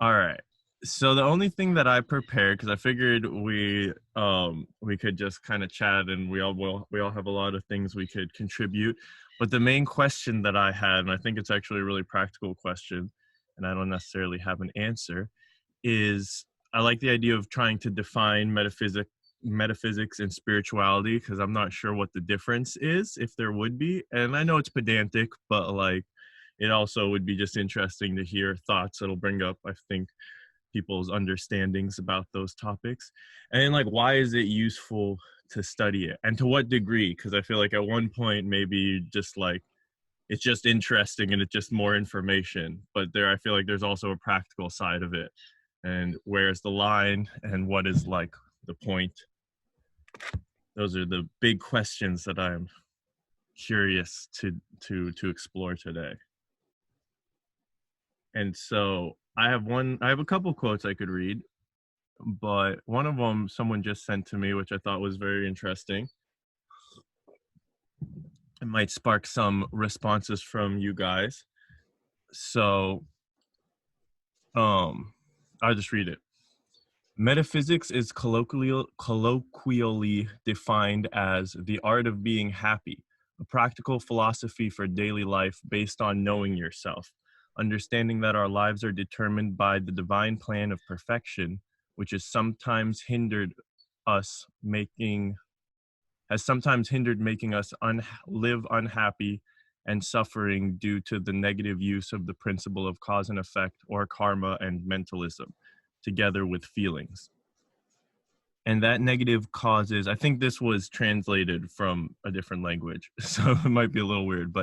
All right. So the only thing that I prepared, because I figured we could just kind of chat, and we all have a lot of things we could contribute. But the main question that I had, and I think it's actually a really practical question, and I don't necessarily have an answer, is I like the idea of trying to define metaphysics and spirituality, because I'm not sure what the difference is, if there would be. And I know it's pedantic, but like it also would be just interesting to hear thoughts that'll bring up, I think, people's understandings about those topics. And then, like, why is it useful to study it, and to what degree? Because I feel like at one point maybe just like it's just interesting and it's just more information, but there I feel like there's also a practical side of it, and where's the line, and what is like the point. Those are the big questions that I'm curious to explore today. And so I have a couple quotes I could read, but one of them someone just sent to me, which I thought was very interesting. It might spark some responses from you guys. So I'll just read it. Metaphysics is colloquially defined as the art of being happy, a practical philosophy for daily life based on knowing yourself, understanding that our lives are determined by the divine plan of perfection, which has sometimes hindered making us live unhappy and suffering due to the negative use of the principle of cause and effect, or karma and mentalism, together with feelings. And that negative causes, I think this was translated from a different language, so it might be a little weird,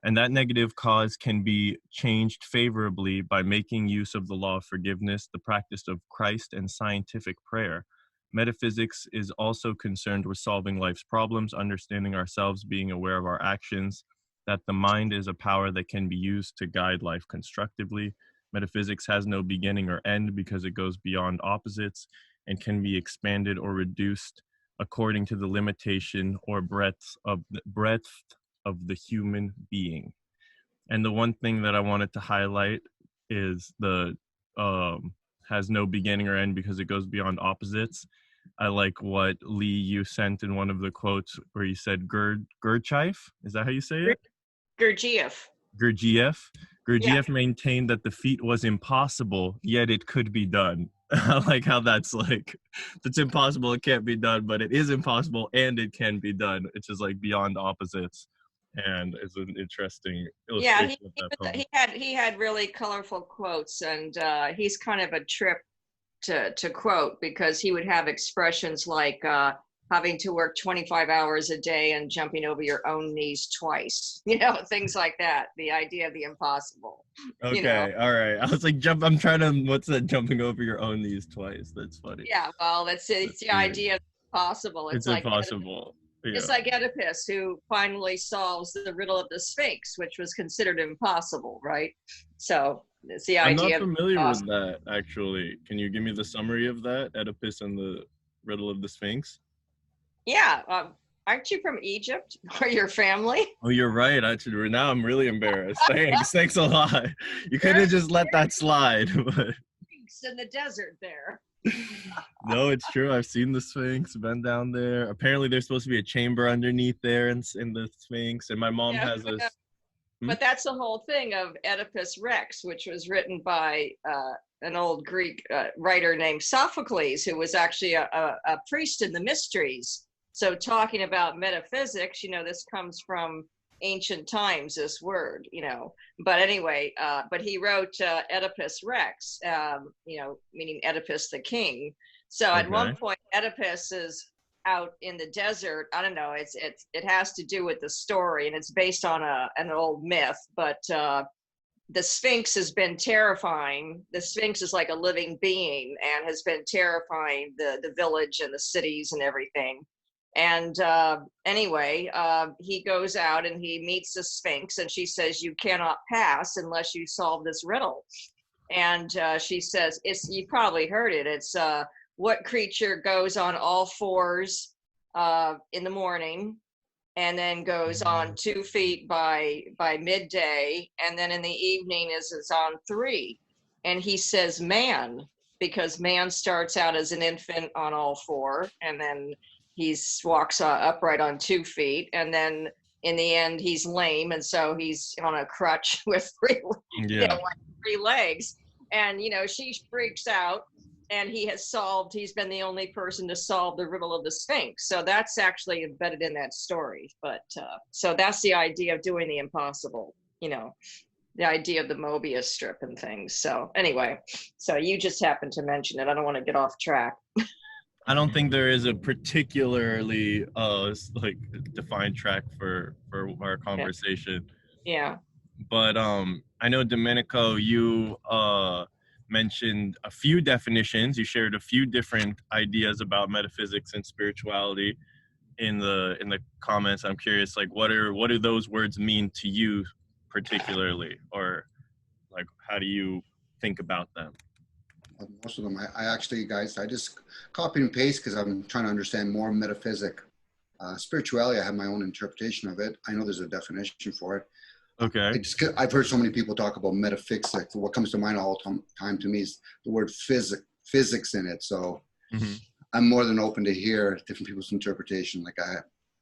and that negative cause can be changed favorably by making use of the law of forgiveness, the practice of Christ, and scientific prayer. Metaphysics is also concerned with solving life's problems, understanding ourselves, being aware of our actions, that the mind is a power that can be used to guide life constructively. Metaphysics has no beginning or end because it goes beyond opposites and can be expanded or reduced according to the limitation or breadth of the human being. And the one thing that I wanted to highlight is the has no beginning or end because it goes beyond opposites. I like what Lee you sent in one of the quotes where you said Gurdjieff. Is that how you say it? Gurdjieff. Gurdjieff. Gurdjieff Yeah. maintained that the feat was impossible, yet it could be done. I like how that's like, it's impossible, it can't be done, but it is impossible and it can be done. It's just like beyond opposites. And it's an interesting Yeah, illustration of that poem. he had really colorful quotes, and he's kind of a trip to quote, because he would have expressions like having to work 25 hours a day and jumping over your own knees twice, things like that. The idea of the impossible, you know. Okay, all right. I was like, I'm trying to, what's that, jumping over your own knees twice? That's funny. Yeah, well, it's That's the weird. idea of possible. It's impossible. It's Yeah. like Oedipus, who finally solves the riddle of the Sphinx, which was considered impossible, right? So it's the I'm not idea of familiar with possible. that, actually. Can you give me the summary of that? Oedipus and the riddle of the Sphinx? Yeah. Aren't you from Egypt or your family? Oh, you're right. Actually, now I'm really embarrassed. Thanks. Thanks a lot. You could have There's just let that slide. But Sphinx in the desert there. no, it's true. I've seen the Sphinx, been down there. Apparently, there's supposed to be a chamber underneath there in the Sphinx. And my mom Yeah, has this. Hmm? but that's the whole thing of Oedipus Rex, which was written by an old Greek writer named Sophocles, who was actually a priest in the mysteries. So talking about metaphysics, this comes from ancient times, this word, But anyway, but he wrote Oedipus Rex, meaning Oedipus the king. So at one Okay. point, Oedipus is out in the desert. I don't know. It has to do with the story, and it's based on an old myth. But the Sphinx has been terrifying. The Sphinx is like a living being and has been terrifying the village and the cities and everything. And anyway, he goes out and he meets the Sphinx, and she says, "You cannot pass unless you solve this riddle." And she says, you probably heard it. It's what creature goes on all fours in the morning, and then goes on 2 feet by midday, and then in the evening is on three. and he says man, because man starts out as an infant on all four, and then he walks upright on 2 feet, and then in the end he's lame, and so he's on a crutch with Yeah. like 3 legs. And she freaks out, and he's been the only person to solve the riddle of the Sphinx. So that's actually embedded in that story. But so that's the idea of doing the impossible, the idea of the Mobius strip and things. So anyway, so you just happened to mention it. I don't want to get off track. I don't think there is a particularly like defined track for our conversation. Yeah. But I know, Domenico, you mentioned a few definitions. You shared a few different ideas about metaphysics and spirituality in the comments. I'm curious, like, what do those words mean to you particularly, or like how do you think about them? Most of them, I actually, guys, I just copy and paste because I'm trying to understand more metaphysic. Spirituality, I have my own interpretation of it. I know there's a definition for it. Okay. I've heard so many people talk about metaphysics. What comes to mind all the time to me is the word physics in it. So I'm more than open to hear different people's interpretation. Like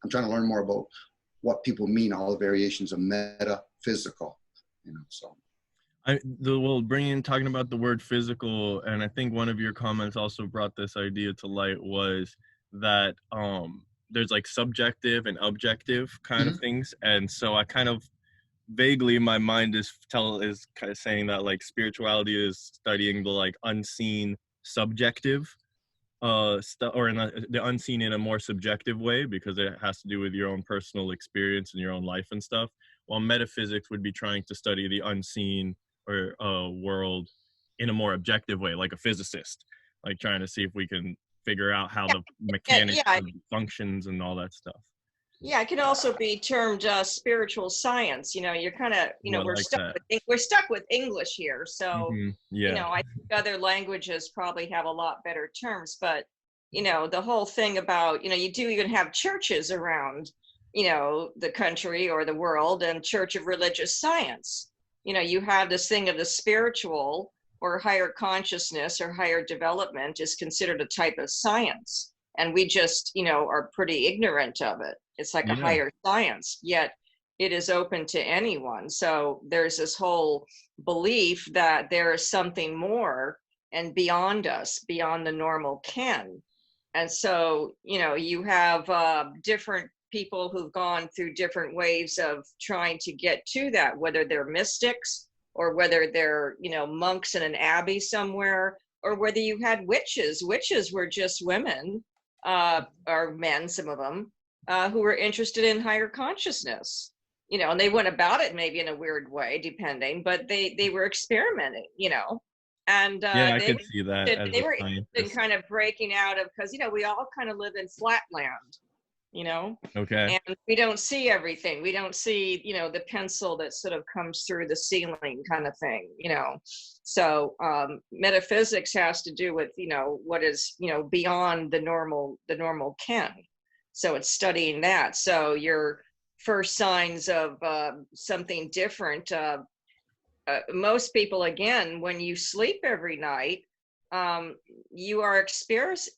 I'm trying to learn more about what people mean, all the variations of metaphysical, so. Talking about the word physical, and I think one of your comments also brought this idea to light, was that there's like subjective and objective kind of things. And so I kind of vaguely, my mind is kind of saying that like spirituality is studying the like unseen subjective stuff, or in the unseen in a more subjective way, because it has to do with your own personal experience and your own life and stuff, while metaphysics would be trying to study the unseen or world in a more objective way, like a physicist, like trying to see if we can figure out how the mechanics functions and all that stuff. Yeah, it can also be termed spiritual science. You're kind of, we're stuck with English here. So, I think other languages probably have a lot better terms. But, the whole thing about, you do even have churches around, the country or the world, and Church of Religious Science. You have this thing of the spiritual or higher consciousness or higher development is considered a type of science. And we just, are pretty ignorant of it. It's like a higher science, yet it is open to anyone. So there's this whole belief that there is something more and beyond us, beyond the normal ken. And so, you have different people who've gone through different ways of trying to get to that, whether they're mystics or whether they're, monks in an abbey somewhere, or whether you had witches. Witches were just women, or men, some of them, who were interested in higher consciousness, and they went about it maybe in a weird way, depending, but they were experimenting, and I could see that. They were kind of breaking out of, because, we all kind of live in flatland, Okay. And we don't see everything. We don't see, the pencil that sort of comes through the ceiling kind of thing, So metaphysics has to do with, what is, beyond the normal ken. So it's studying that. So your first signs of something different, most people, again, when you sleep every night, you are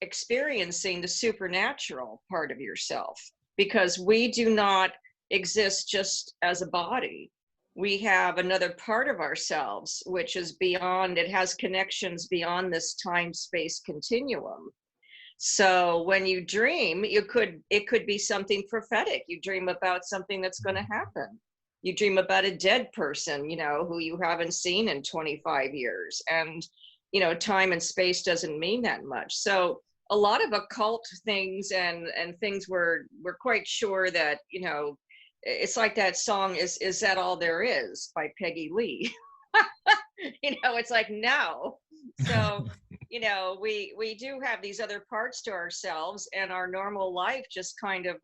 experiencing the supernatural part of yourself, because we do not exist just as a body. We have another part of ourselves, which is beyond, it has connections beyond this time-space continuum. So when you dream, it could be something prophetic. You dream about something that's going to happen. You dream about a dead person, who you haven't seen in 25 years. And time and space doesn't mean that much. So a lot of occult things and things we're quite sure that, it's like that song, Is That All There Is by Peggy Lee. It's like, no. So, we do have these other parts to ourselves, and our normal life just kind of,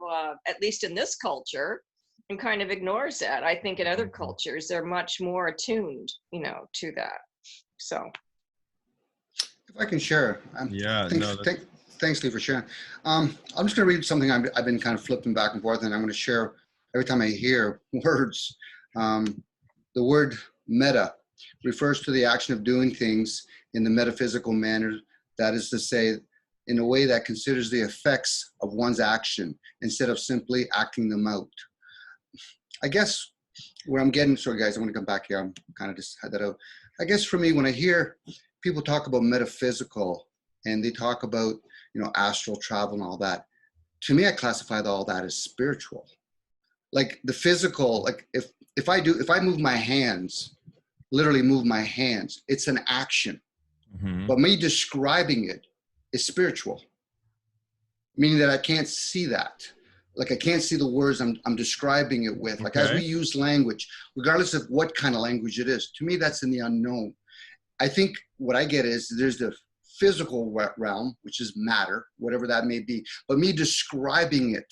at least in this culture, and kind of ignores that. I think in other cultures, they're much more attuned, to that. So. If I can share, thanks, Lee, for sharing. I'm just going to read something I've been kind of flipping back and forth, and I'm going to share every time I hear words. The word meta refers to the action of doing things in the metaphysical manner, that is to say, in a way that considers the effects of one's action instead of simply acting them out. I guess where I'm getting, sorry guys, I want to come back here. I'm kind of just had that out. I guess for me, when I hear people talk about metaphysical and they talk about, you know, astral travel and all that, to me, I classify all that as spiritual. Like the physical, like if I move my hands, literally move my hands, it's an action. Mm-hmm. But me describing it is spiritual, meaning that I can't see that. Like I can't see the words I'm describing it with. Like as we use language, regardless of what kind of language it is, to me, that's in the unknown. I think what I get is there's the physical realm, which is matter, whatever that may be. But me describing it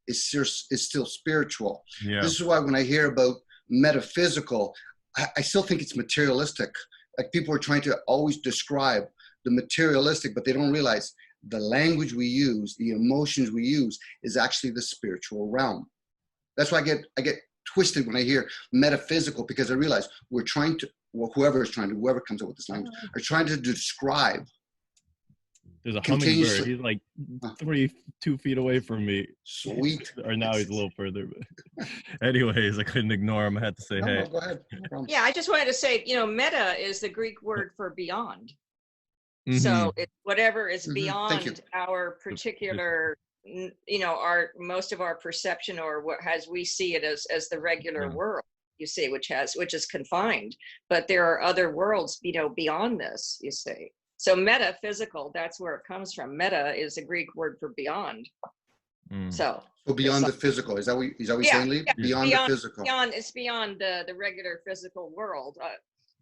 is still spiritual. Yeah. This is why when I hear about metaphysical, I still think it's materialistic. Like people are trying to always describe the materialistic, but they don't realize the language we use, the emotions we use is actually the spiritual realm. That's why I get twisted when I hear metaphysical, because I realize we're trying to, well, whoever comes up with this language are trying to describe. There's a hummingbird. He's like 2 feet away from me. Sweet. Or now he's a little further. But anyways, I couldn't ignore him. I had to say, hey. No, go ahead. No, yeah, I just wanted to say, you know, meta is the Greek word for beyond. Mm-hmm. So it's whatever is beyond our particular, you know, most of our perception, or what as we see it as the regular world, you see, which is confined. But there are other worlds, you know, beyond this, you see. So metaphysical, that's where it comes from. Meta is a Greek word for beyond. Mm. So beyond the physical, is that what you're saying, Lee? Yeah. Beyond the physical. It's beyond the regular physical world.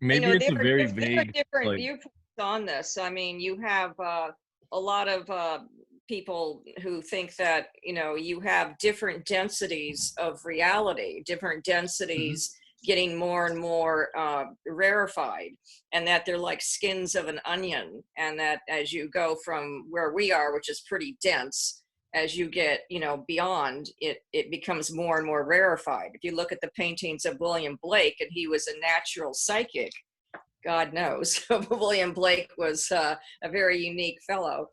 Maybe you know, it's a very vague. There are different viewpoints on this. I mean, you have a lot of people who think that, you know, you have different densities of reality, different densities getting more and more rarefied, and that they're like skins of an onion, and that as you go from where we are, which is pretty dense, as you get, you know, beyond it, it becomes more and more rarefied. If you look at the paintings of William Blake, and he was a natural psychic, God knows, William Blake was a very unique fellow.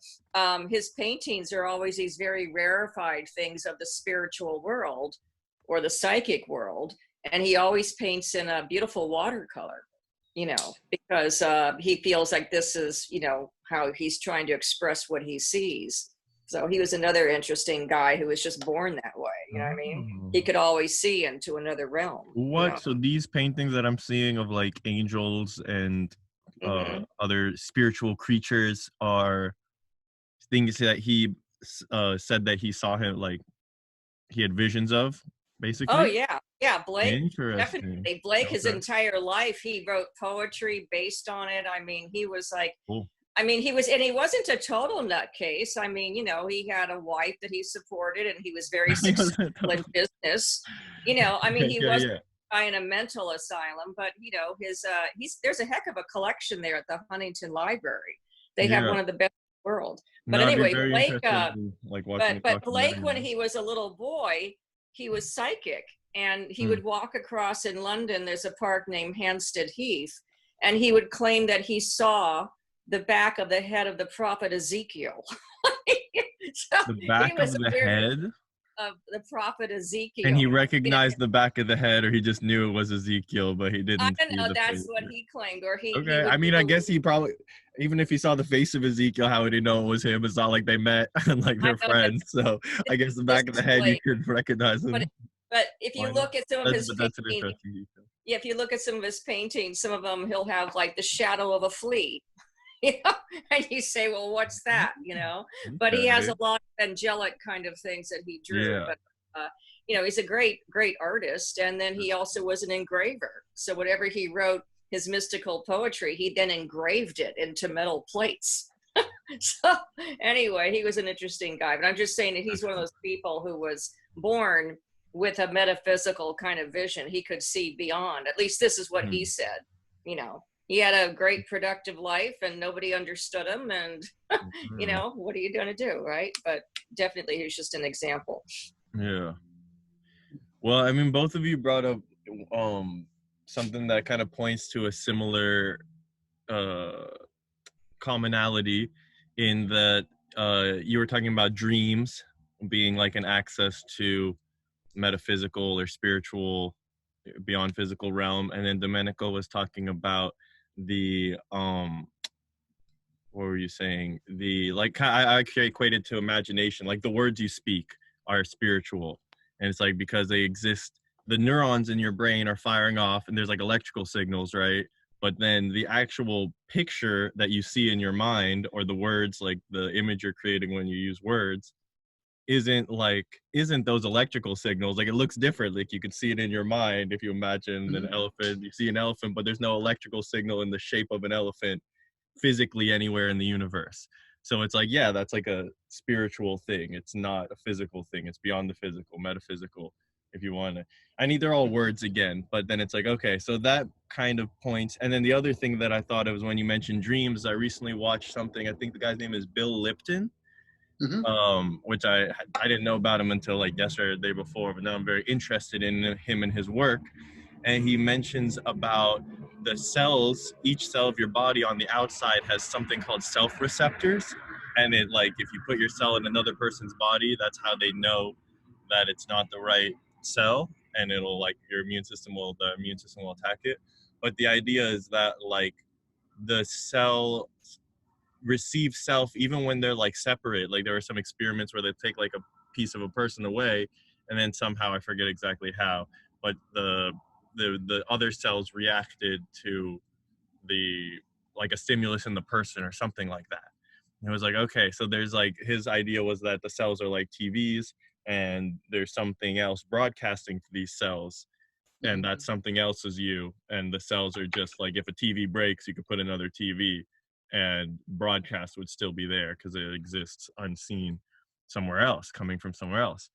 His paintings are always these very rarefied things of the spiritual world or the psychic world. And he always paints in a beautiful watercolor, you know, because he feels like this is, you know, how he's trying to express what he sees. So he was another interesting guy who was just born that way. You know what I mean? He could always see into another realm. What? You know? So these paintings that I'm seeing of like angels and other spiritual creatures are things that he said that he saw him, like he had visions of, basically. Oh yeah. Yeah. Blake, definitely. Blake, his entire life, he wrote poetry based on it. I mean, he was like, cool. I mean, he wasn't a total nutcase. I mean, you know, he had a wife that he supported, and he was very successful in business. You know, I mean, he wasn't in a mental asylum, but you know, there's a heck of a collection there at the Huntington Library. They have one of the best in the world. But anyway, Blake, but Blake, when he was a little boy, he was psychic, and he would walk across in London. There's a park named Hampstead Heath, and he would claim that he saw the back of the head of the prophet Ezekiel. So the back of the head of the prophet Ezekiel. And he recognized the back of the head, or he just knew it was Ezekiel, but he didn't. I don't know. That's what he claimed, or he. Okay, I mean, I guess he probably, even if he saw the face of Ezekiel, how would he know it was him? It's not like they met and like they're friends. So I guess the back of the head, you could recognize him. But if you look at some of his paintings, if you look at some of his paintings, some of them he'll have like the shadow of a flea. You know, and you say, well, what's that? You know, but he has a lot of angelic kind of things that he drew. Yeah. But you know, he's a great artist, and then he also was an engraver. So whatever he wrote, his mystical poetry, he then engraved it into metal plates. So anyway, he was an interesting guy. But I'm just saying that he's one of those people who was born with a metaphysical kind of vision. He could see beyond. At least this is what he said. You know. He had a great productive life, and nobody understood him, and you know, what are you going to do, right? But definitely he was just an example. Yeah. Well, I mean, both of you brought up something that kind of points to a similar commonality in that you were talking about dreams being like an access to metaphysical or spiritual beyond physical realm, and then Domenico was talking about the what were you saying, the like I equated to imagination, like the words you speak are spiritual, and it's like because they exist, the neurons in your brain are firing off and there's like electrical signals, right? But then the actual picture that you see in your mind, or the words, like the image you're creating when you use words, isn't those electrical signals. Like it looks different. Like you can see it in your mind. If you imagine an elephant, you see an elephant, but there's no electrical signal in the shape of an elephant physically anywhere in the universe. So it's like, yeah, that's like a spiritual thing. It's not a physical thing. It's beyond the physical, metaphysical, if you want to. I mean, they're all words again, but then it's like, okay, so that kind of points. And then the other thing that I thought of was when you mentioned dreams, I recently watched something, I think the guy's name is Bill Lipton, which I didn't know about him until like yesterday or the day before, but now I'm very interested in him and his work. And he mentions about the cells, each cell of your body on the outside has something called self-receptors. And it, like, if you put your cell in another person's body, that's how they know that it's not the right cell. And it'll, like, the immune system will attack it. But the idea is that, like, the cell receive self even when they're like separate. Like there were some experiments where they take like a piece of a person away, and then somehow, I forget exactly how, but the other cells reacted to the, like, a stimulus in the person or something like that. And it was like, okay, so there's like, his idea was that the cells are like TVs, and there's something else broadcasting to these cells, and that something else is you, and the cells are just like, if a TV breaks, you could put another TV and broadcast would still be there because it exists unseen somewhere else, coming from somewhere else.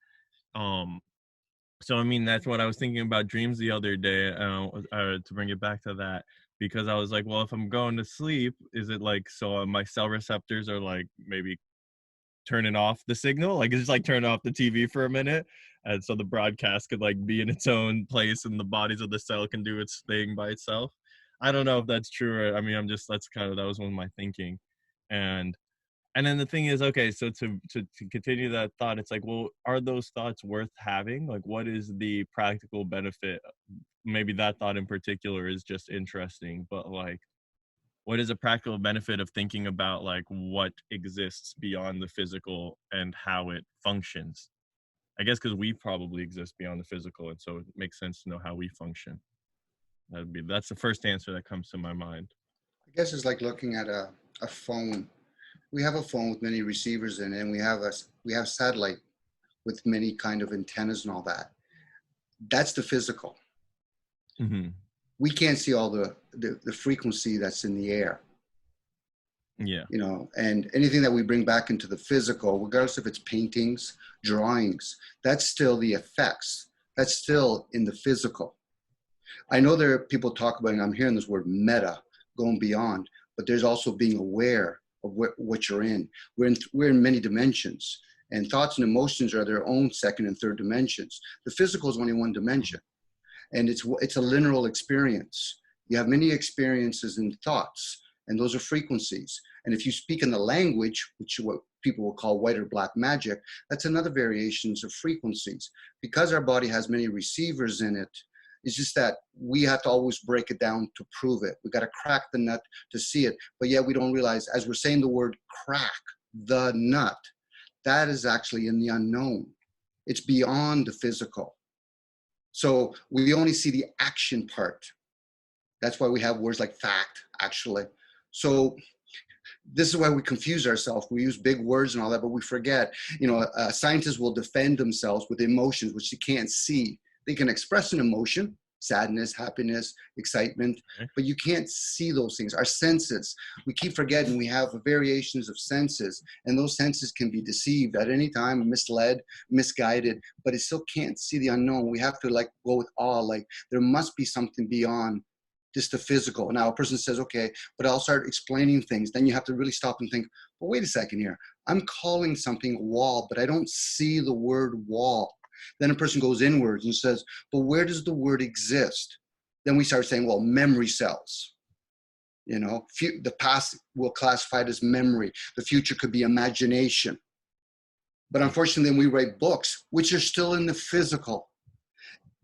So I mean, that's what I was thinking about dreams the other day, to bring it back to that, because I was like, well, if I'm going to sleep, is it like, so my cell receptors are like maybe turning off the signal, like it's just like turn off the TV for a minute, and so the broadcast could like be in its own place and the bodies of the cell can do its thing by itself. I don't know if that's true. I mean, that was one of my thinking. And then the thing is, okay, so to continue that thought, it's like, well, are those thoughts worth having? Like, what is the practical benefit? Maybe that thought in particular is just interesting, but like, what is a practical benefit of thinking about like what exists beyond the physical and how it functions? I guess because we probably exist beyond the physical, and so it makes sense to know how we function. That's the first answer that comes to my mind. I guess it's like looking at a phone. We have a phone with many receivers in it, and we have satellite with many kind of antennas and all that. That's the physical. Mm-hmm. We can't see all the frequency that's in the air. Yeah. You know, and anything that we bring back into the physical, regardless if it's paintings, drawings, that's still the effects. That's still in the physical. I know there are people talk about, and I'm hearing this word meta, going beyond, but there's also being aware of what you're in. We're in many dimensions, and thoughts and emotions are their own second and third dimensions. The physical is only one dimension, and it's a linear experience. You have many experiences and thoughts, and those are frequencies. And if you speak in the language, which is what people will call white or black magic, that's another variations of frequencies. Because our body has many receivers in it, it's just that we have to always break it down to prove it. We got to crack the nut to see it. But yet we don't realize, as we're saying the word crack the nut, that is actually in the unknown. It's beyond the physical. So we only see the action part. That's why we have words like fact, actually. So this is why we confuse ourselves. We use big words and all that, but we forget. You know, scientists will defend themselves with emotions, which you can't see. They can express an emotion, sadness, happiness, excitement, but you can't see those things. Our senses, we keep forgetting we have variations of senses, and those senses can be deceived at any time, misled, misguided, but it still can't see the unknown. We have to like go with awe, like there must be something beyond just the physical. Now a person says, okay, but I'll start explaining things. Then you have to really stop and think, well, wait a second here. I'm calling something wall, but I don't see the word wall. Then a person goes inwards and says, but where does the word exist? then we start saying, well, memory cells. You know, the past we'll classify it as memory. The future could be imagination. But unfortunately, then we write books, which are still in the physical.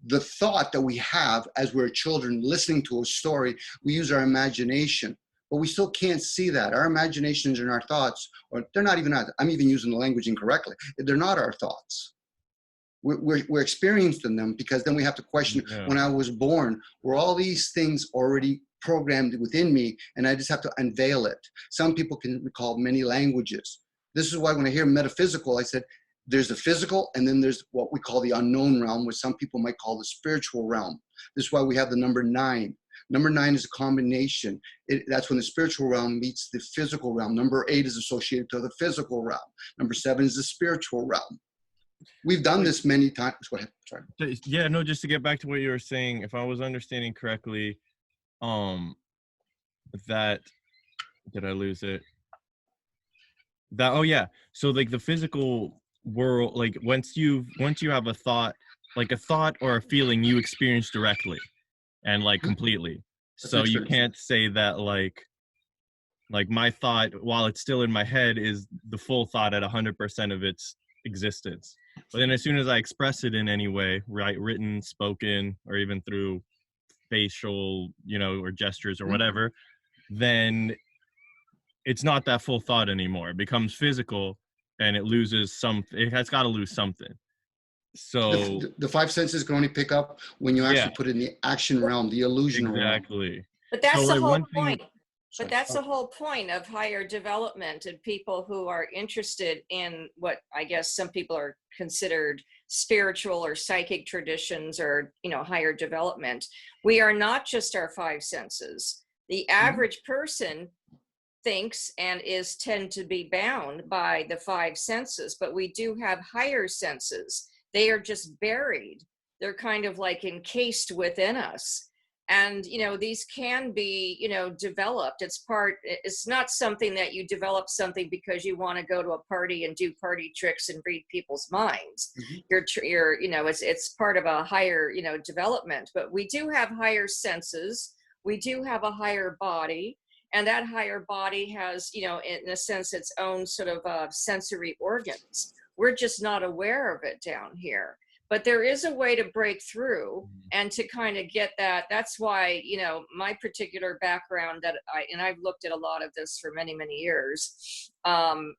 The thought that we have as we're children listening to a story, we use our imagination, but we still can't see that. Our imaginations and our thoughts, or they're not even, I'm even using the language incorrectly. They're not our thoughts. We're experiencing them, because then we have to question, when I was born, were all these things already programmed within me, and I just have to unveil it. Some people can recall many languages. This is why when I hear metaphysical, I said, there's the physical, and then there's what we call the unknown realm, which some people might call the spiritual realm. This is why we have the number 9. Number 9 is a combination. That's when the spiritual realm meets the physical realm. Number 8 is associated to the physical realm. Number 7 is the spiritual realm. We've done this many times. Go ahead. Sorry. Yeah, no, just to get back to what you were saying, if I was understanding correctly, that, did I lose it? That, oh yeah. So like the physical world, like once you have a thought, like a thought or a feeling, you experience directly and like completely. So you can't say that like my thought, while it's still in my head, is the full thought at 100% of its existence. But then as soon as I express it in any way, right, written, spoken, or even through facial, you know, or gestures or whatever, then it's not that full thought anymore. It becomes physical, and it loses it has got to lose something. So the 5 senses can only pick up when you actually put it in the action realm, the illusion realm. Exactly. But that's the whole point. But that's the whole point of higher development, and people who are interested in what I guess some people are considered spiritual or psychic traditions, or, you know, higher development. We are not just our 5 senses. The average person thinks and tend to be bound by the 5 senses, but we do have higher senses. They are just buried. They're kind of like encased within us. And, you know, these can be, you know, developed. It's not something that you develop something because you want to go to a party and do party tricks and read people's minds. You're, you know, it's part of a higher, you know, development. But we do have higher senses. We do have a higher body. And that higher body has, you know, in a sense, its own sort of sensory organs. We're just not aware of it down here. But there is a way to break through and to kind of get that. That's why, you know, my particular background and I've looked at a lot of this for many, many years, and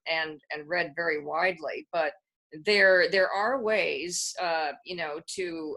read very widely. But there are ways, you know, to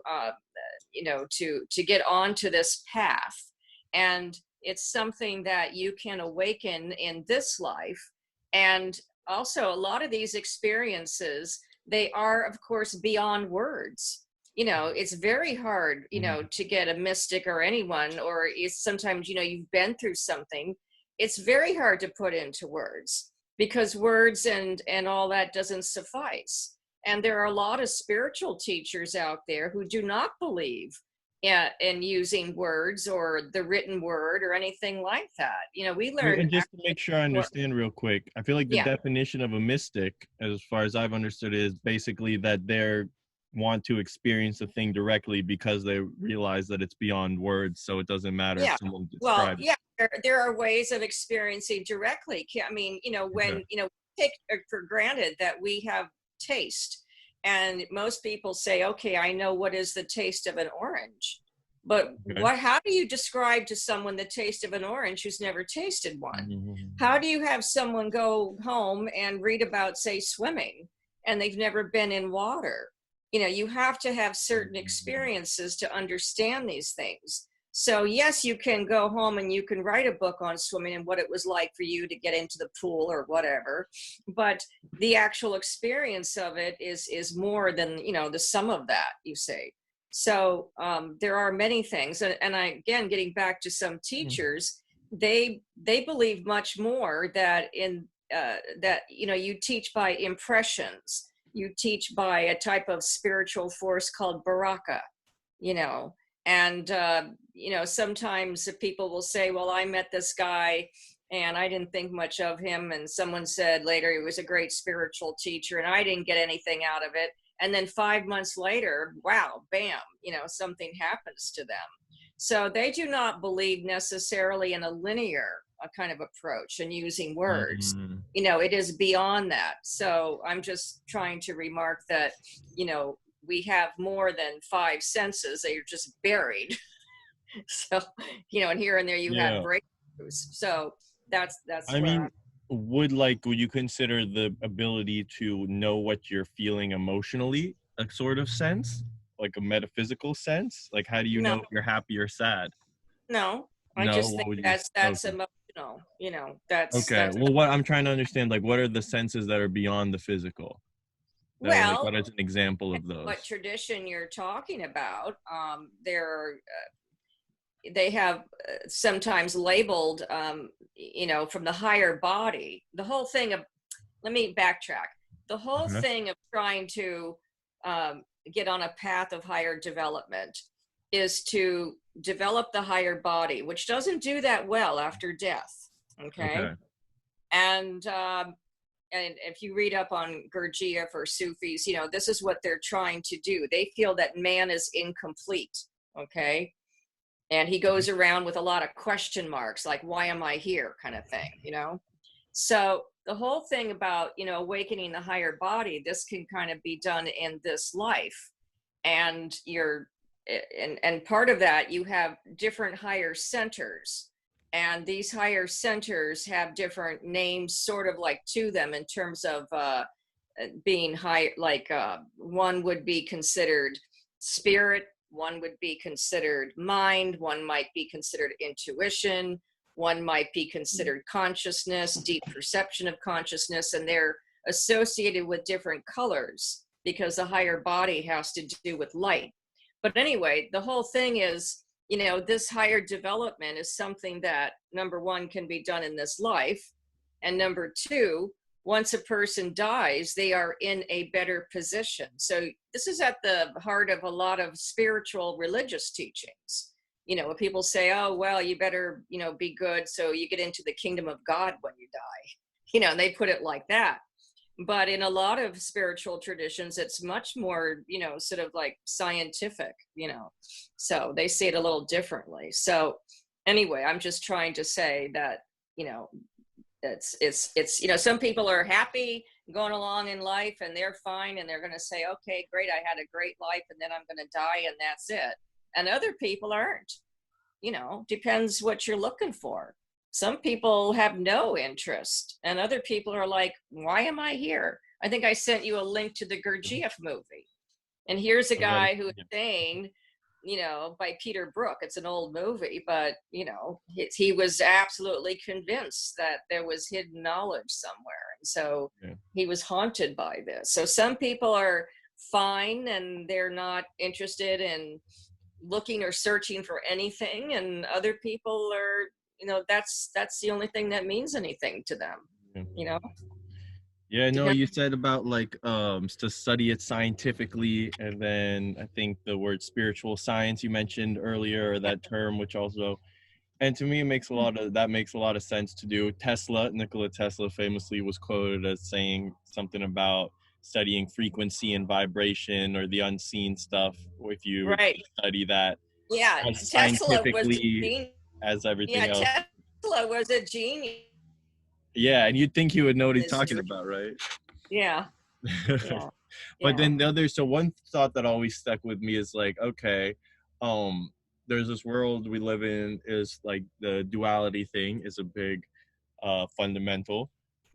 get onto this path. And it's something that you can awaken in this life. And also a lot of these experiences, they are, of course, beyond words. You know, it's very hard, you know, to get a mystic or anyone, or it's sometimes, you know, you've been through something. It's very hard to put into words, because words and all that doesn't suffice. And there are a lot of spiritual teachers out there who do not believe in using words or the written word or anything like that. You know, we learn. And just to make sure I understand real quick, I feel like the definition of a mystic, as far as I've understood, is basically that they want to experience the thing directly because they realize that it's beyond words, so it doesn't matter if someone describes it. There are ways of experiencing directly. I mean, you know, when you know, take for granted that we have taste. And most people say, okay, I know what is the taste of an orange. But how do you describe to someone the taste of an orange who's never tasted one? How do you have someone go home and read about, say, swimming, and they've never been in water? You know, you have to have certain experiences to understand these things. So yes, you can go home and you can write a book on swimming and what it was like for you to get into the pool or whatever. But the actual experience of it is more than, you know, the sum of that, you say. So there are many things. And I, again, getting back to some teachers, they believe much more that that, you know, you teach by impressions. You teach by a type of spiritual force called baraka, you know. And, you know, sometimes people will say, well, I met this guy and I didn't think much of him. And someone said later he was a great spiritual teacher and I didn't get anything out of it. And then 5 months later, wow, bam, you know, something happens to them. So they do not believe necessarily in a linear kind of approach and using words. It is beyond that. So I'm just trying to remark that, we have more than 5 senses. They are just buried. So, and here and there you have breakthroughs. So that's I where mean, would you consider the ability to know what you're feeling emotionally a sort of sense, like a metaphysical sense? Like, how do you know if you're happy or sad? No, I No, just what think would you? that's Okay. emotional. That's Okay. Well, what I'm trying to understand, like, what are the senses that are beyond the physical? That are like, well, what is an example of what those? tradition you're talking about. They have sometimes labeled, from the higher body. The whole thing of, let me backtrack. The whole thing of trying to get on a path of higher development is to develop the higher body, which doesn't do that well after death. Okay. And if you read up on Gurdjieff or Sufis, this is what they're trying to do. They feel that man is incomplete. Okay. And he goes around with a lot of question marks, like, why am I here, kind of thing, So the whole thing about, awakening the higher body, this can kind of be done in this life. And and part of that, you have different higher centers. And these higher centers have different names sort of like to them in terms of being high, like one would be considered spirit, one would be considered mind, one might be considered intuition, one might be considered consciousness, deep perception of consciousness, and they're associated with different colors because the higher body has to do with light. But anyway, the whole thing is, this higher development is something that, number one, can be done in this life. And number two, once a person dies, they are in a better position. So this is at the heart of a lot of spiritual religious teachings. When people say, oh, well, you better, be good so you get into the kingdom of God when you die, and they put it like that. But in a lot of spiritual traditions, it's much more, sort of like scientific, so they say it a little differently. So anyway, I'm just trying to say that, it's some people are happy going along in life and they're fine and they're going to say, okay, great, I had a great life and then I'm going to die and that's it. And other people aren't. Depends what you're looking for. Some people have no interest and other people are like, why am I here? I think I sent you a link to the Gurdjieff movie, and here's a guy who is saying, by Peter Brook. It's an old movie, but, he was absolutely convinced that there was hidden knowledge somewhere. And so he was haunted by this. So some people are fine and they're not interested in looking or searching for anything. And other people are, that's the only thing that means anything to them, Yeah, no, you said about to study it scientifically, and then I think the word spiritual science you mentioned earlier, or that term, which also, and to me it makes a lot of sense to do. Nikola Tesla famously was quoted as saying something about studying frequency and vibration or the unseen stuff. If you study that as scientifically as everything else. Tesla was a genius. Yeah, and you'd think he would know what he's talking about, right? Yeah. But then one thought that always stuck with me is like, okay, there's this world we live in, is like the duality thing is a big fundamental,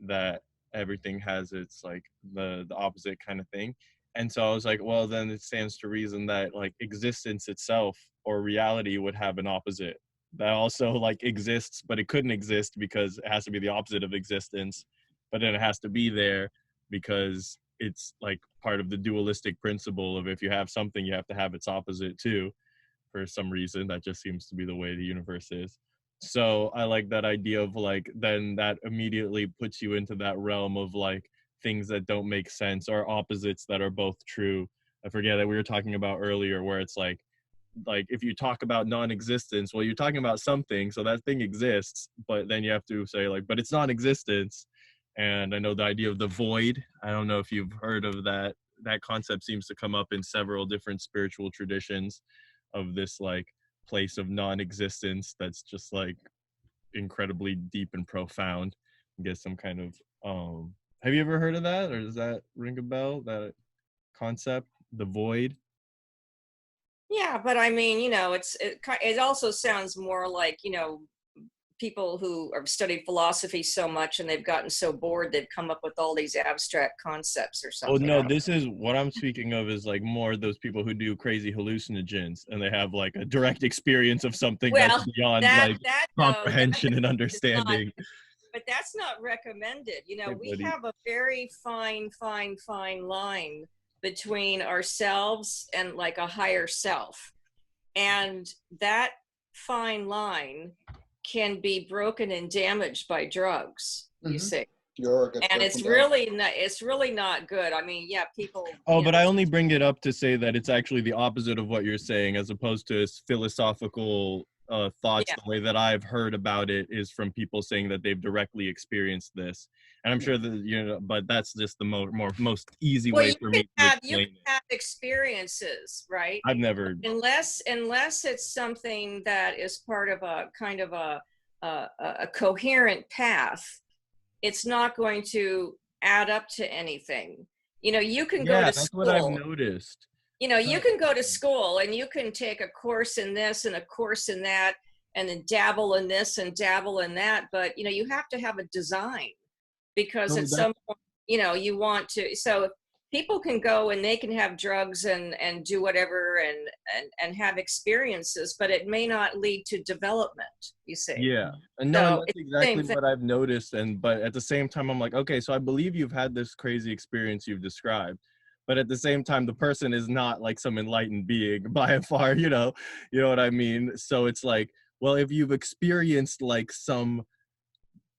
that everything has its like the opposite kind of thing. And so I was like, well, then it stands to reason that like existence itself or reality would have an opposite that also like exists, but it couldn't exist because it has to be the opposite of existence, but then it has to be there because it's like part of the dualistic principle of if you have something, you have to have its opposite too. For some reason, that just seems to be the way the universe is. So I like that idea of like, then that immediately puts you into that realm of like things that don't make sense or opposites that are both true. I forget that we were talking about earlier where it's like if you talk about non-existence, well, you're talking about something, so that thing exists, but then you have to say like, but it's non-existence. And I know the idea of the void, I don't know if you've heard of that. That concept seems to come up in several different spiritual traditions of this like place of non-existence that's just like incredibly deep and profound. I guess some kind of have you ever heard of that, or does that ring a bell, that concept, the void? Yeah, but I mean, it also sounds more like, people who have studied philosophy so much and they've gotten so bored they've come up with all these abstract concepts or Oh something. no, this is what I'm speaking of, is like more those people who do crazy hallucinogens and they have like a direct experience of something that's beyond like comprehension and understanding. But that's not recommended. Hey, We buddy. have a very fine line between ourselves and like a higher self. And that fine line can be broken and damaged by drugs, you see. And it's really not good. I mean, yeah, people. But I only bring it up to say that it's actually the opposite of what you're saying, as opposed to philosophical thoughts. Yeah. The way that I've heard about it is from people saying that they've directly experienced this, and I'm sure that but that's just the most easy way for me to explain you can have experiences, right? I've never, unless it's something that is part of a kind of a coherent path. It's not going to add up to anything. You can go to school. That's what I've noticed. You can go to school and you can take a course in this and a course in that and then dabble in this and dabble in that. But, you have to have a design, because at some point, you want to. So people can go and they can have drugs and do whatever and have experiences, but it may not lead to development, you see. Yeah. And no, that's exactly what I've noticed. But at the same time, I'm like, okay, so I believe you've had this crazy experience you've described. But at the same time, the person is not like some enlightened being by and far, you know what I mean? So it's like, well, if you've experienced like some,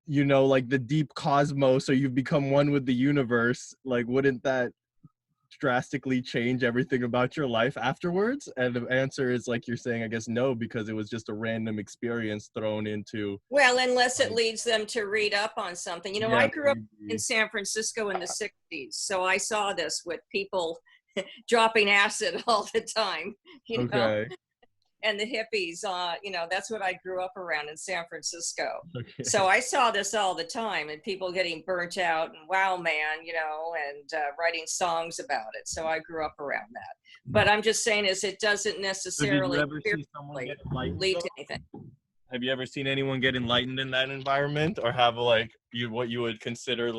like the deep cosmos, or you've become one with the universe, like, wouldn't that drastically change everything about your life afterwards? And the answer is, like you're saying, I guess no, because it was just a random experience thrown into. Well, unless it leads them to read up on something. I grew up in San Francisco in the 60s, so I saw this with people dropping acid all the time, Okay. And the hippies, that's what I grew up around in San Francisco. Okay. So I saw this all the time, and people getting burnt out and wow, man, and writing songs about it. So I grew up around that. But I'm just saying it doesn't necessarily lead to anything. Have you ever seen anyone get enlightened in that environment, or have like what you would consider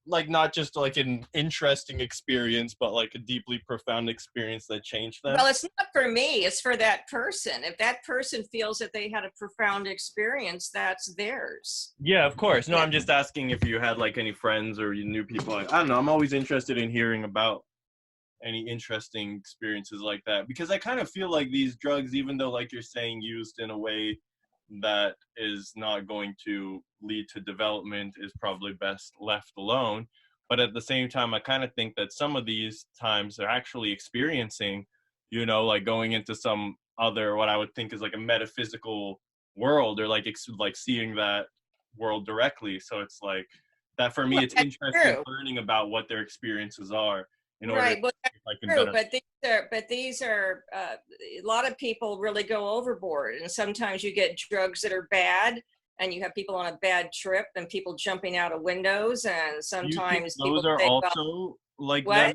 like not just like an interesting experience, but like a deeply profound experience that changed them? Well, it's not for me, it's for that person. If that person feels that they had a profound experience, that's theirs. Yeah, of course. No, I'm just asking if you had like any friends or you knew people. I don't know, I'm always interested in hearing about any interesting experiences like that, because I kind of feel like these drugs, even though like you're saying used in a way that is not going to lead to development, is probably best left alone. But at the same time, I kind of think that some of these times they're actually experiencing, like going into some other, what I would think is like a metaphysical world, or like seeing that world directly. So it's like that for me, it's interesting learning about what their experiences are. Right. Well, that's true. But these are a lot of people really go overboard, and sometimes you get drugs that are bad, and you have people on a bad trip, and people jumping out of windows, and sometimes those are also like them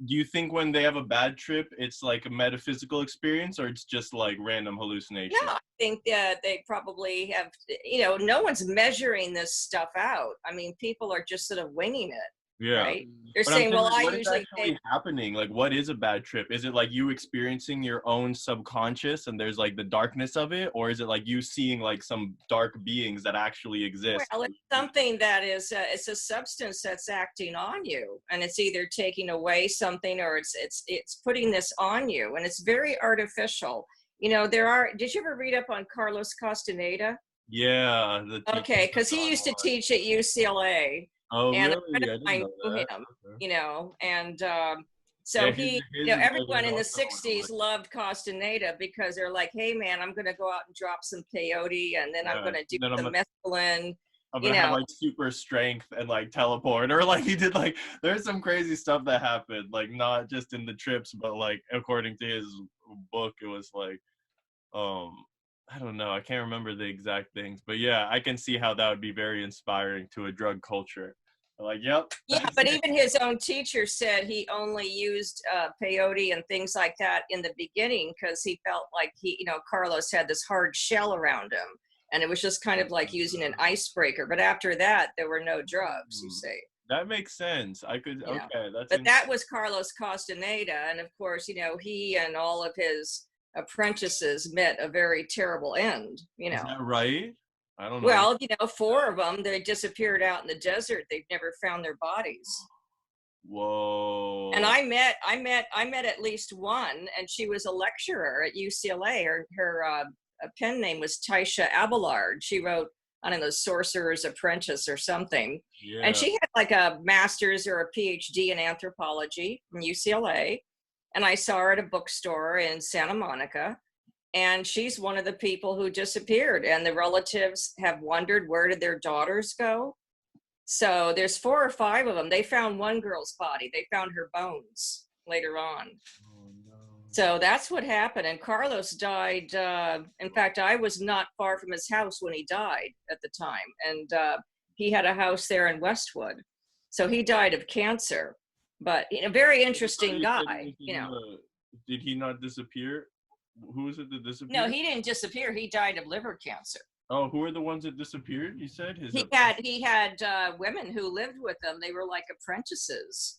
do you think when they have a bad trip, it's like a metaphysical experience, or it's just like random hallucination? No, I think they probably have. No one's measuring this stuff out. I mean, people are just sort of winging it. Yeah. Right? They're saying, well, I usually think happening. Like, what is a bad trip? Is it like you experiencing your own subconscious and there's like the darkness of it, or is it like you seeing like some dark beings that actually exist? Well, it's something that is it's a substance that's acting on you, and it's either taking away something or it's putting this on you, and it's very artificial. Did you ever read up on Carlos Castaneda? Yeah. Okay, because he used to teach at UCLA. Oh, and really? I knew him, and so everyone in the 60s loved Castaneda because they're like, hey man, I'm going to go out and drop some peyote, and then I'm going to do the mescaline. I'm going to have like super strength and like teleport, or like he did, like there's some crazy stuff that happened, like not just in the trips, but like according to his book, it was like I don't know, I can't remember the exact things, but yeah, I can see how that would be very inspiring to a drug culture. Like, yep. Yeah, but even his own teacher said he only used peyote and things like that in the beginning because he felt like Carlos had this hard shell around him, and it was just kind of like using an icebreaker. But after that, there were no drugs. You see. That makes sense. I could, okay, that's. But that was Carlos Castaneda, and of course, he and all of his apprentices met a very terrible end. Is that right? I don't know. Well, 4 of them, they disappeared out in the desert. They've never found their bodies. Whoa. And I met at least one, and she was a lecturer at UCLA. Her pen name was Taisha Abelard. She wrote, I don't know, Sorcerer's Apprentice or something. Yeah. And she had like a master's or a PhD in anthropology from UCLA. And I saw her at a bookstore in Santa Monica. And she's one of the people who disappeared. And the relatives have wondered, where did their daughters go? So there's 4 or 5 of them. They found one girl's body. They found her bones later on. Oh, no. So that's what happened. And Carlos died. In fact, I was not far from his house when he died at the time. And he had a house there in Westwood. So he died of cancer. But a very interesting guy, Did he not disappear? Who was it that disappeared? No, he didn't disappear. He died of liver cancer. Oh, who are the ones that disappeared? You said he had women who lived with him. They were like apprentices.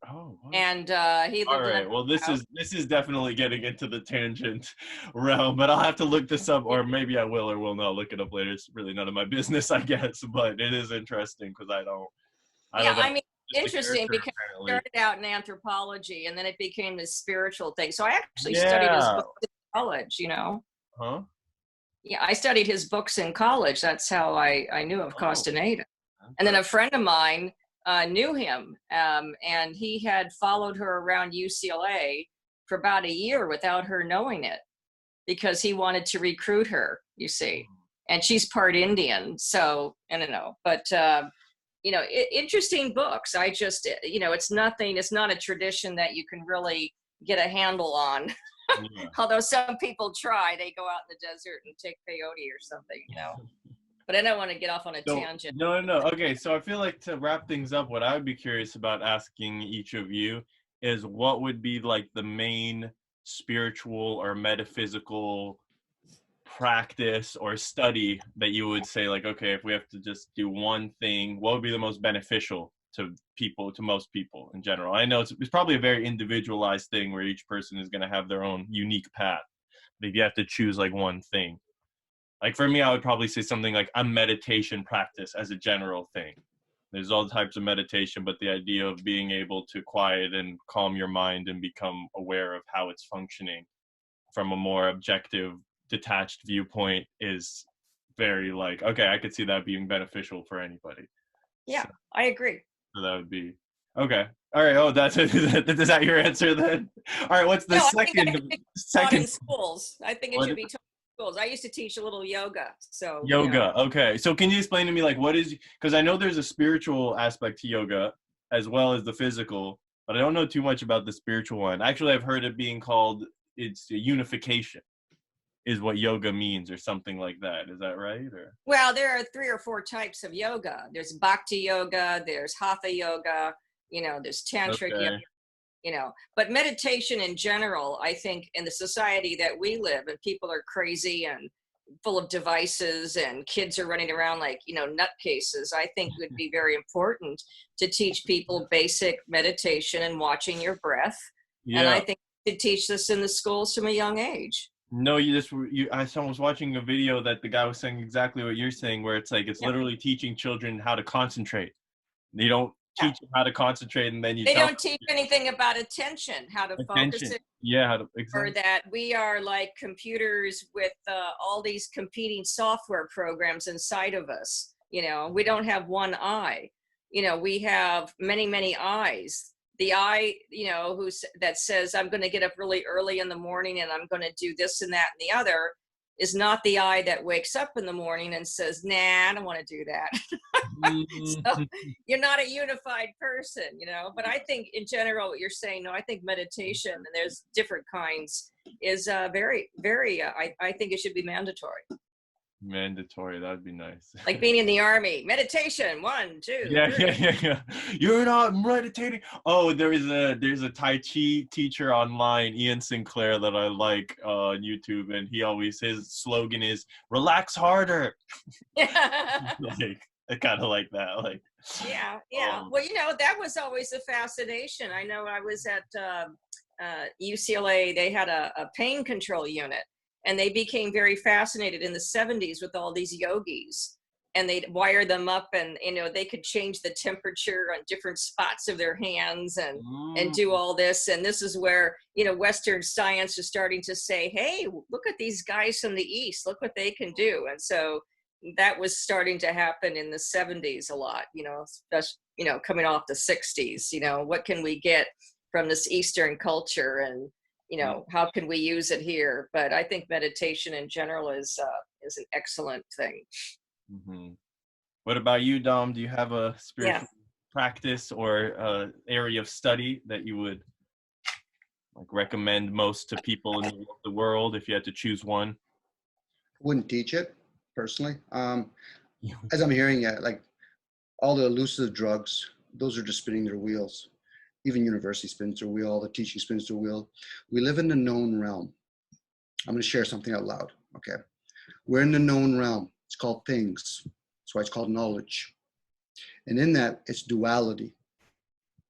Oh, wow. And he lived. All right. Well, this is definitely getting into the tangent realm, but I'll have to look this up, or maybe I will or will not look it up later. It's really none of my business, I guess, but it is interesting because I don't know. I mean, interesting because he started out in anthropology and then it became this spiritual thing. So I actually studied his books in college, Huh? Yeah, I studied his books in college. That's how I knew of Castaneda. Okay. And then a friend of mine knew him, and he had followed her around UCLA for about a year without her knowing it because he wanted to recruit her, you see. And she's part Indian, so I don't know. But interesting books. I just, it's not a tradition that you can really get a handle on. Yeah. Although some people try, they go out in the desert and take peyote or something, But I don't want to get off on a tangent. No. Okay, so I feel like to wrap things up, what I would be curious about asking each of you is what would be like the main spiritual or metaphysical practice or study that you would say, like, okay, if we have to just do one thing, what would be the most beneficial to most people in general? I know it's probably a very individualized thing where each person is going to have their own unique path. But if you have to choose like one thing, like for me, I would probably say something like a meditation practice as a general thing. There's all types of meditation, but the idea of being able to quiet and calm your mind and become aware of how it's functioning from a more objective, detached viewpoint is very like, okay, I could see that being beneficial for anybody. Yeah, so, I agree. So that would be okay. All right. Oh, that's it. Is that your answer then? All right. What's the second in schools? I think it should be taught in schools. I used to teach a little yoga. So yoga. Okay. So can you explain to me like what is, because I know there's a spiritual aspect to yoga as well as the physical, but I don't know too much about the spiritual one. Actually, I've heard it being called, it's a unification is what yoga means or something like that. Is that right? Or? Well, there are 3 or 4 types of yoga. There's bhakti yoga, there's hatha yoga, there's tantric yoga, but meditation in general, I think in the society that we live and people are crazy and full of devices and kids are running around like, nutcases, I think it would be very important to teach people basic meditation and watching your breath. Yeah. And I think you could teach this in the schools from a young age. No, I was watching a video that the guy was saying exactly what you're saying, where it's like, it's literally teaching children how to concentrate. They don't teach them how to concentrate, and then they don't teach anything about attention, how to focus it. Yeah, exactly. Or that we are like computers with all these competing software programs inside of us. We don't have one eye. We have many, many eyes. The eye, that says, I'm going to get up really early in the morning and I'm going to do this and that and the other, is not the I that wakes up in the morning and says, nah, I don't want to do that. So you're not a unified person, you know. But I think in general, what you're saying, no, I think meditation, and there's different kinds, is very, very, I think it should be mandatory. Mandatory, that'd be nice. Like being in the army, meditation, 1, 2, Yeah, 3. yeah. You're not meditating. Oh, there's a Tai Chi teacher online, Ian Sinclair, that I like on YouTube, and his slogan is "Relax harder." Like, I kind of like that. Like, yeah. Well, you know, that was always a fascination. I know I was at UCLA. They had a pain control unit. And they became very fascinated in the 70s with all these yogis, and they'd wire them up, and, you know, they could change the temperature on different spots of their hands and do all this. And this is where, you know, Western science is starting to say, hey, look at these guys from the East, look what they can do. And so that was starting to happen in the 70s a lot, you know, especially, you know, coming off the 60s, you know, what can we get from this Eastern culture, and, you know, how can we use it here? But I think meditation in general is an excellent thing. Mm-hmm. What about you, Dom? Do you have a spiritual practice or area of study that you would like recommend most to people in the world if you had to choose one? Wouldn't teach it personally. As I'm hearing it, like all the elusive drugs, those are just spinning their wheels. Even university spins their wheel, all the teaching spins their wheel. We live in the known realm. I'm going to share something out loud, okay? We're in the known realm. It's called things. That's why it's called knowledge. And in that, it's duality.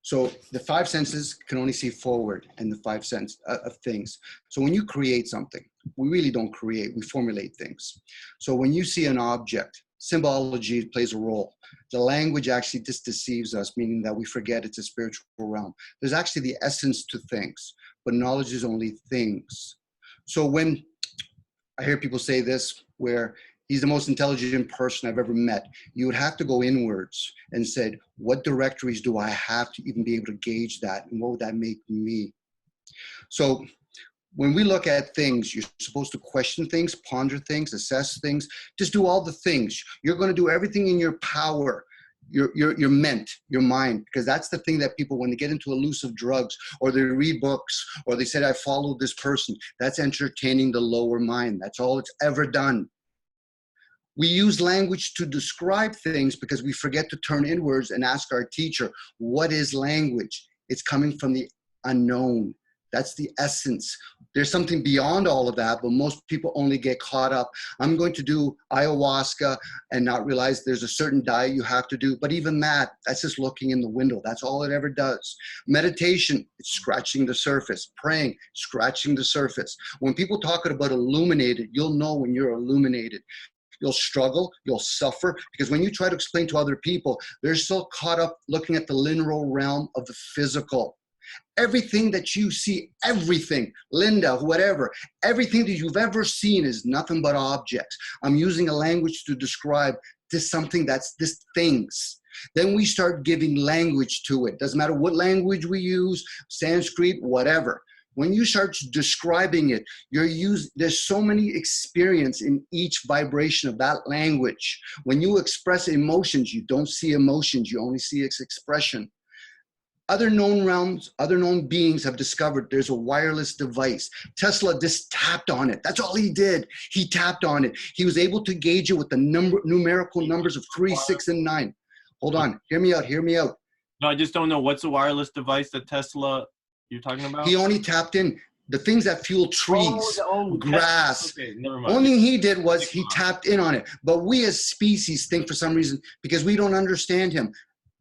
So the 5 senses can only see forward in the 5 senses of things. So when you create something, we really don't create, we formulate things. So when you see an object, symbology plays a role. The language actually just deceives us, meaning that we forget it's a spiritual realm. There's actually the essence to things, but knowledge is only things. So when I hear people say this, where he's the most intelligent person I've ever met, you would have to go inwards and say, what directories do I have to even be able to gauge that? And what would that make me? So when we look at things, you're supposed to question things, ponder things, assess things, just do all the things. You're going to do everything in your power, your mind, because that's the thing that people, when they get into elusive drugs or they read books or they said, I followed this person, that's entertaining the lower mind. That's all it's ever done. We use language to describe things because we forget to turn inwards and ask our teacher, what is language? It's coming from the unknown. That's the essence. There's something beyond all of that, but most people only get caught up. I'm going to do ayahuasca and not realize there's a certain diet you have to do. But even that, that's just looking in the window. That's all it ever does. Meditation, it's scratching the surface. Praying, scratching the surface. When people talk about illuminated, you'll know when you're illuminated. You'll struggle, you'll suffer, because when you try to explain to other people, they're still caught up looking at the linear realm of the physical. Everything that you see, everything, Linda, whatever, everything that you've ever seen is nothing but objects. I'm using a language to describe this something that's this things. Then we start giving language to it. Doesn't matter what language we use, Sanskrit, whatever. When you start describing it, there's so many experience in each vibration of that language. When you express emotions, you don't see emotions, you only see its expression. Other known realms, other known beings have discovered there's a wireless device. Tesla just tapped on it. That's all he did. He tapped on it. He was able to gauge it with the numerical numbers of 3, 6, and 9. Hold on. Hear me out. Hear me out. No, I just don't know. What's a wireless device that Tesla you're talking about? He only tapped in the things that fuel trees, grass. Okay, never mind. Only thing he did was he tapped in on it. But we as species think for some reason, because we don't understand him,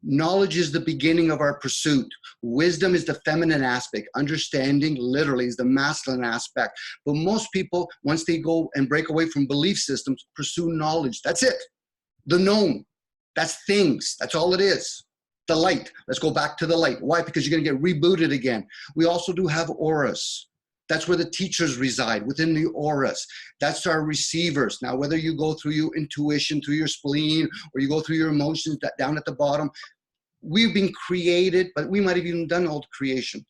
knowledge is the beginning of our pursuit. Wisdom is the feminine aspect. Understanding literally is the masculine aspect. But most people, once they go and break away from belief systems, pursue knowledge. That's it. The known. That's things. That's all it is. The light. Let's go back to the light. Why? Because you're going to get rebooted again. We also do have auras. That's where the teachers reside, within the auras. That's our receivers. Now, whether you go through your intuition, through your spleen, or you go through your emotions down at the bottom, we've been created, but we might have even done all the creation.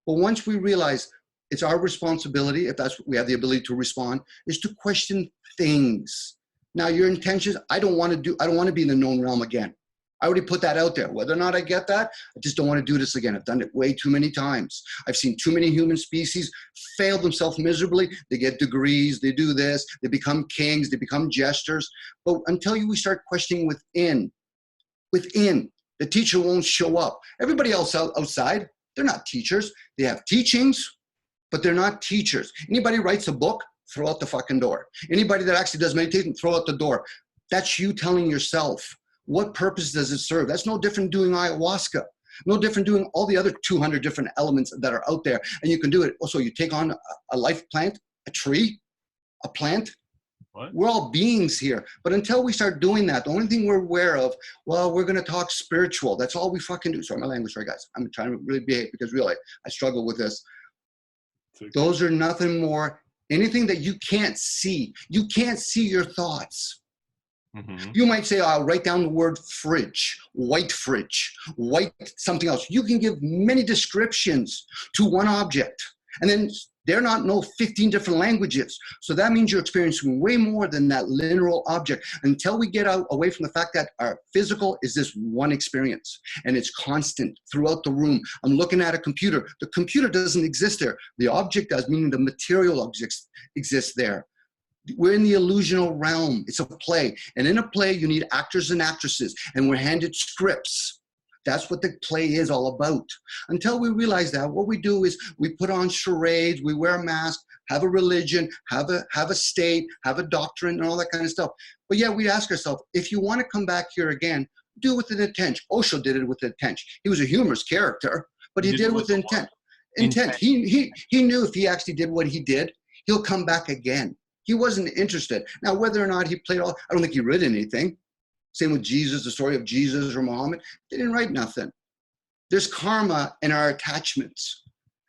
But once we realize it's our responsibility, if that's we have the ability to respond, is to question things. Now, your intentions, I don't want to be in the known realm again. I already put that out there. Whether or not I get that, I just don't want to do this again. I've done it way too many times. I've seen too many human species fail themselves miserably. They get degrees, they do this, they become kings, they become jesters. But until we start questioning within, the teacher won't show up. Everybody else outside, they're not teachers. They have teachings, but they're not teachers. Anybody writes a book, throw out the fucking door. Anybody that actually does meditation, throw out the door. That's you telling yourself. What purpose does it serve? That's no different doing ayahuasca. No different doing all the other 200 different elements that are out there. And you can do it. Also, you take on a life plant, a tree, a plant. What? We're all beings here. But until we start doing that, the only thing we're aware of, well, we're going to talk spiritual. That's all we fucking do. Sorry, my language, sorry, guys. I'm trying to really behave because really, I struggle with this. Okay. Those are nothing more, anything that you can't see. You can't see your thoughts. Mm-hmm. You might say, I'll write down the word fridge, white something else. You can give many descriptions to one object, and then they're not know 15 different languages. So that means you're experiencing way more than that literal object until we get away from the fact that our physical is this one experience and it's constant throughout the room. I'm looking at a computer. The computer doesn't exist there. The object does, meaning the material objects exist there. We're in the illusional realm. It's a play. And in a play, you need actors and actresses. And we're handed scripts. That's what the play is all about. Until we realize that, what we do is we put on charades, we wear a mask, have a religion, have a state, have a doctrine, and all that kind of stuff. But yeah, we ask ourselves, if you want to come back here again, do it with an intent. Osho did it with intent. He was a humorous character, but he did it with intent. Intent. He knew if he actually did what he did, he'll come back again. He wasn't interested. Now, whether or not he played all, I don't think he read anything. Same with Jesus, the story of Jesus or Muhammad. They didn't write nothing. There's karma in our attachments.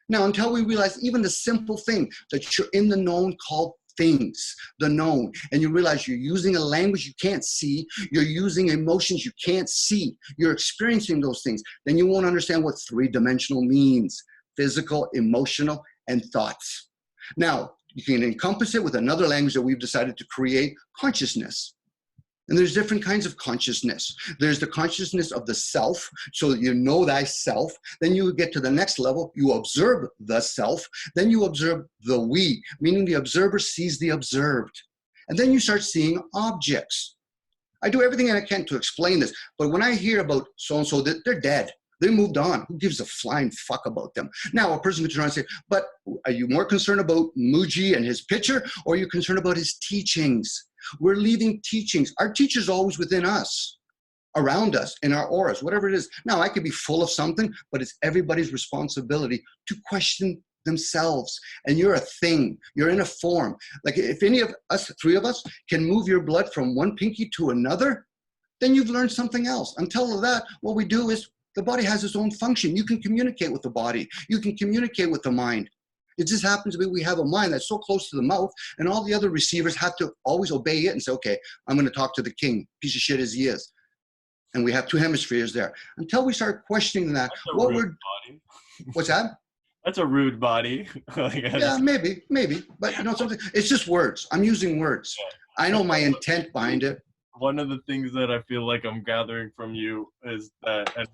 Now, until we realize even the simple thing that you're in the known called things, the known, and you realize you're using a language you can't see, you're using emotions you can't see, you're experiencing those things, then you won't understand what three-dimensional means: physical, emotional, and thoughts. Now, you can encompass it with another language that we've decided to create: consciousness. And there's different kinds of consciousness. There's the consciousness of the self, so that you know thyself. Then you get to the next level, you observe the self. Then you observe the we, meaning the observer sees the observed. And then you start seeing objects. I do everything I can to explain this, but when I hear about so-and-so, they're dead. They moved on. Who gives a flying fuck about them? Now, a person could turn around and say, but are you more concerned about Muji and his picture, or are you concerned about his teachings? We're leaving teachings. Our teacher's always within us, around us, in our auras, whatever it is. Now, I could be full of something, but it's everybody's responsibility to question themselves. And you're a thing. You're in a form. Like if any of us, three of us, can move your blood from one pinky to another, then you've learned something else. Until that, what we do is the body has its own function. You can communicate with the body. You can communicate with the mind. It just happens to be we have a mind that's so close to the mouth, and all the other receivers have to always obey it and say, okay, I'm going to talk to the king, piece of shit as he is. And we have two hemispheres there. Until we start questioning that, what we're... Body. What's that? That's a rude body. Yeah, maybe. But you know something? It's just words. I'm using words. Yeah. I know my intent behind it. One of the things that I feel like I'm gathering from you is that, and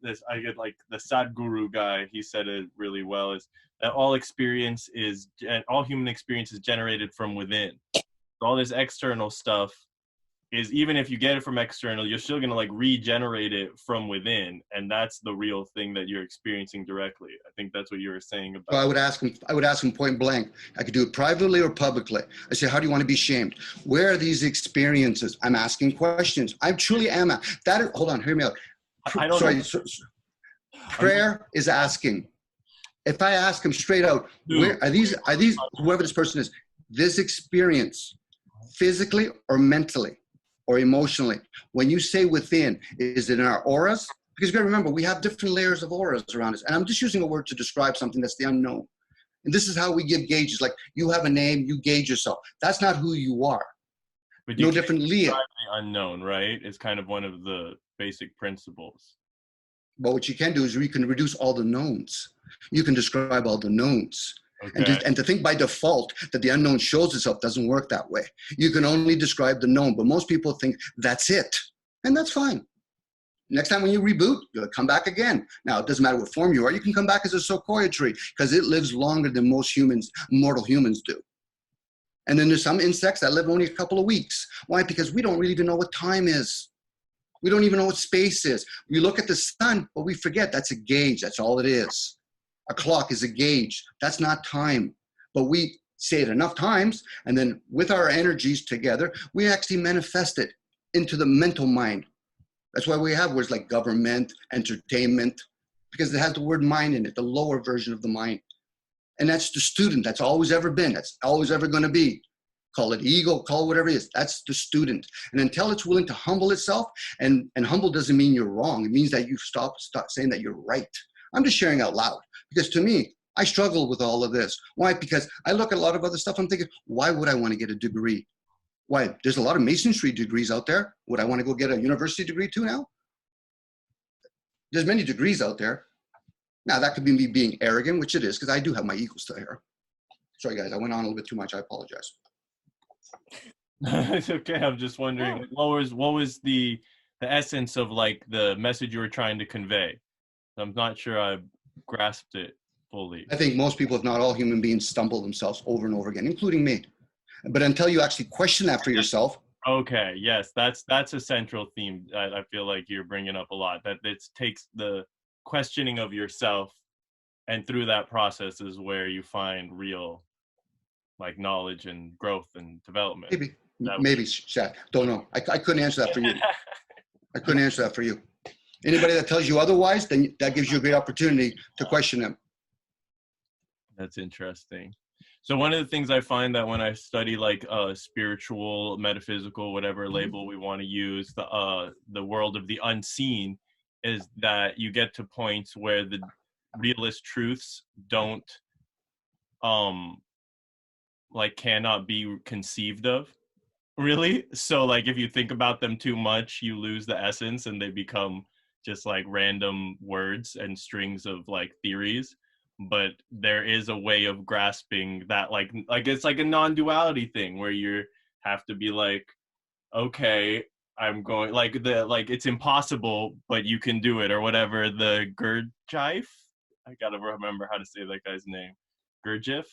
this, I get like the Sadhguru guy, he said it really well, is that all human experience is generated from within. So all this external stuff is, even if you get it from external, you're still going to like regenerate it from within. And that's the real thing that you're experiencing directly. I think that's what you were saying about. Well, I would ask him point blank. I could do it privately or publicly. I say, how do you want to be shamed? Where are these experiences? I'm asking questions. I truly am. Hold on, hear me out. Prayer is asking. If I ask him straight out, where are these, whoever this person is, this experience, physically or mentally or emotionally, when you say within, is it in our auras? Because you got to remember, we have different layers of auras around us. And I'm just using a word to describe something that's the unknown. And this is how we give gauges. Like, you have a name, you gauge yourself. That's not who you are. But no different Leah. The unknown, right? Is kind of one of the basic principles. But what you can do is you can reduce all the knowns. You can describe all the knowns. Okay. And to think by default that the unknown shows itself doesn't work that way. You can only describe the known, but most people think that's it. And that's fine. Next time when you reboot, you'll come back again. Now, it doesn't matter what form you are. You can come back as a sequoia tree because it lives longer than most humans, mortal humans do. And then there's some insects that live only a couple of weeks. Why? Because we don't really even know what time is. We don't even know what space is. We look at the sun, but we forget that's a gauge. That's all it is. A clock is a gauge. That's not time. But we say it enough times, and then with our energies together, we actually manifest it into the mental mind. That's why we have words like government, entertainment, because it has the word mind in it, the lower version of the mind. And that's the student. That's always ever been. That's always ever going to be. Call it ego, call it whatever it is. That's the student. And until it's willing to humble itself, and humble doesn't mean you're wrong. It means that you stop saying that you're right. I'm just sharing out loud. Because to me, I struggle with all of this. Why? Because I look at a lot of other stuff. I'm thinking, why would I want to get a degree? Why? There's a lot of masonry degrees out there. Would I want to go get a university degree too now? There's many degrees out there. Now, that could be me being arrogant, which it is, because I do have my ego still here. Sorry, guys, I went on a little bit too much. I apologize. It's okay. I'm just wondering, what was the essence of like the message you were trying to convey? I'm not sure I grasped it fully. I think most people, if not all human beings, stumble themselves over and over again, including me. But until you actually question that for yourself. Okay, yes, that's a central theme. I feel like you're bringing up a lot. That it takes the questioning of yourself, and through that process is where you find real, like, knowledge and growth and development. Maybe, Shaq. Don't know. I couldn't answer that for you. I couldn't answer that for you. Anybody that tells you otherwise, then that gives you a great opportunity to question them. That's interesting. So one of the things I find that when I study like spiritual, metaphysical, whatever label we want to use, the world of the unseen, is that you get to points where the realist truths don't like cannot be conceived of, really. So like if you think about them too much, you lose the essence and they become just like random words and strings of like theories. But there is a way of grasping that, like it's like a non-duality thing where you have to be like, okay, I'm going like it's impossible, but you can do it, or whatever. The Gurdjieff, I gotta remember how to say that guy's name. Gurdjieff,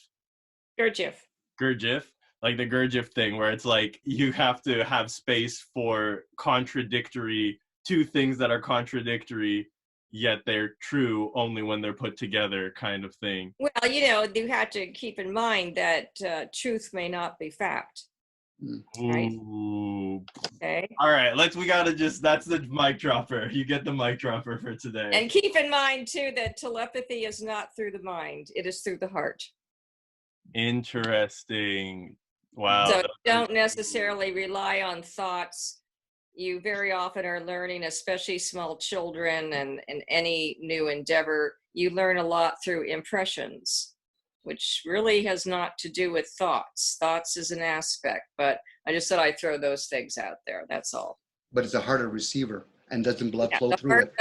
like the Gurdjieff thing, where it's like you have to have space for two things that are contradictory, yet they're true only when they're put together, kind of thing. Well, you have to keep in mind that truth may not be fact. Right? Ooh. Okay. All right, that's the mic dropper. You get the mic dropper for today. And keep in mind too that telepathy is not through the mind, it is through the heart. Interesting. Wow. So don't necessarily rely on thoughts. You very often are learning, especially small children and any new endeavor, you learn a lot through impressions, which really has not to do with thoughts. Thoughts is an aspect, but I just thought I'd throw those things out there. That's all. But it's a harder receiver, and doesn't blood flow through it?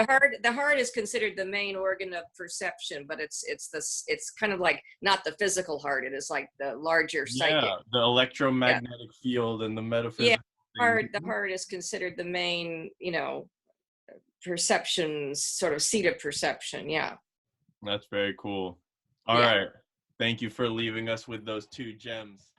The heart is considered the main organ of perception, but it's kind of like not the physical heart. It is like the larger psychic. Yeah, the electromagnetic field and the metaphysical. Yeah. The heart is considered the main, perceptions, sort of seat of perception. Yeah. That's very cool. All right. Thank you for leaving us with those two gems.